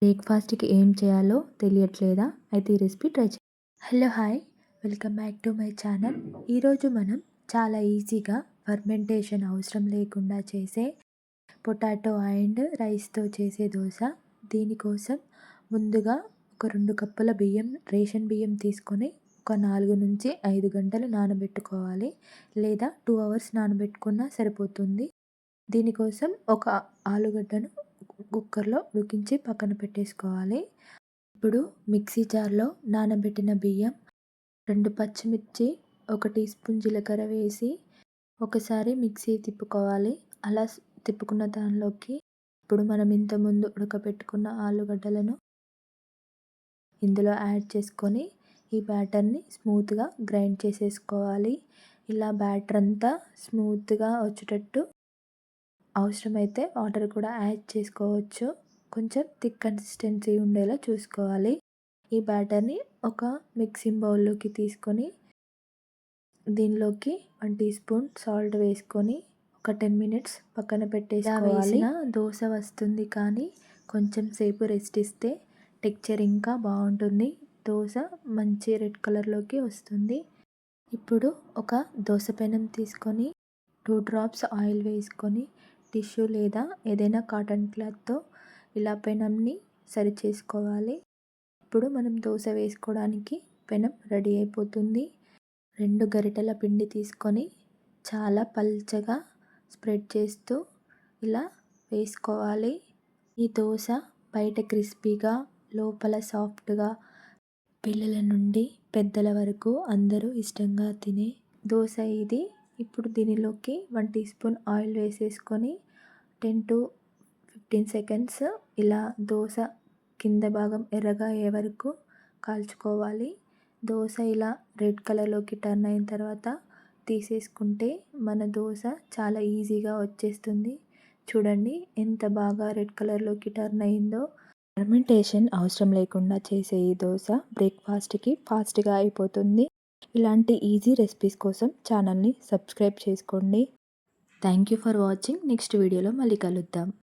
బ్రేక్‌ఫాస్ట్‌కి ఏం చేయాలో తెలియట్లేదా? అయితే ఈ recipe try hello! Hi! Welcome back to my channel. ఈరోజు మనం చాలా ఈజీగా ఫర్మెంటేషన్ అవసరం లేకుండా చేసే పొటాటో అండ్ రైస్‌తో చేసే దోస. దీనికోసం ముందుగా ఒక 2 కప్పుల బియ్యం, రేషన్ బియ్యం తీసుకొని ఒక 4-5 గంటలు నానబెట్టుకోవాలి. లేదా 2 అవర్స్ నానబెట్టుకున్నా సరిపోతుంది. దీనికోసం ఒక ఆలుగడ్డను కుక్కర్‌లో ఉడికించి పక్కన పెట్టేసుకోవాలి. ఇప్పుడు మిక్సీ జార్‌లో నానబెట్టిన బియ్యం, 2 పచ్చిమిర్చి, 1 టీ స్పూన్ జీలకర్ర వేసి ఒకసారి మిక్సీ తిప్పుకోవాలి. అలా తిప్పుకున్న దానిలోకి ఇప్పుడు మనం ఇంతకుముందు ఉడకబెట్టుకున్న ఆలుగడ్డలను ఇందులో యాడ్ చేసుకొని ఈ బ్యాటర్‌ని స్మూత్‌గా గ్రైండ్ చేసేసుకోవాలి. ఇలా బ్యాటర్ అంతా స్మూత్‌గా వచ్చేటట్టు అవసరమైతే వాటర్ కూడా యాడ్ చేసుకోవచ్చు. కొంచెం థిక్ కన్సిస్టెన్సీ ఉండేలా చూసుకోవాలి. ఈ బ్యాటర్‌ని ఒక మిక్సింగ్ బౌల్‌లోకి తీసుకొని దీనిలోకి 1 టీ స్పూన్ సాల్ట్ వేసుకొని ఒక 10 మినిట్స్ పక్కన పెట్టేసుకోవాలి. దోస వస్తుంది కానీ కొంచెం సేపు రెస్ట్ ఇస్తే టెక్స్చర్ ఇంకా బాగుంటుంది. దోస మంచి రెడ్ కలర్‌లోకి వస్తుంది. ఇప్పుడు ఒక దోస పెనం తీసుకొని 2 డ్రాప్స్ ఆయిల్ వేసుకొని టిష్యూ లేదా ఏదైనా కాటన్ క్లాత్‌తో ఇలా పెనంని సరి చేసుకోవాలి. ఇప్పుడు మనం దోస వేసుకోవడానికి పెనం రెడీ అయిపోతుంది. 2 గరిటెల పిండి తీసుకొని చాలా పల్చగా స్ప్రెడ్ చేస్తూ ఇలా వేసుకోవాలి. ఈ దోస బయట క్రిస్పీగా, లోపల సాఫ్ట్‌గా పిల్లల నుండి పెద్దల వరకు అందరూ ఇష్టంగా తినే దోస ఇది. ఇప్పుడు దీనిలోకి 1 టీ స్పూన్ ఆయిల్ వేసేసుకొని 10-15 సెకండ్స్ ఇలా దోస కింద భాగం ఎర్రగా అయ్యే వరకు కాల్చుకోవాలి. దోస ఇలా రెడ్ కలర్‌లోకి టర్న్ అయిన తర్వాత తీసేసుకుంటే మన దోస చాలా ఈజీగా వచ్చేస్తుంది. చూడండి ఎంత బాగా రెడ్ కలర్‌లోకి టర్న్ అయిందో. ఫర్మెంటేషన్ అవసరం లేకుండా చేసే ఈ దోస బ్రేక్‌ఫాస్ట్‌కి ఫాస్ట్‌గా అయిపోతుంది. ఇలాంటి ఈజీ రెసిపీస్ కోసం ఛానల్‌ని సబ్స్క్రైబ్ చేసుకోండి. Thank you for watching. Next వీడియోలో మళ్ళీ కలుద్దాం.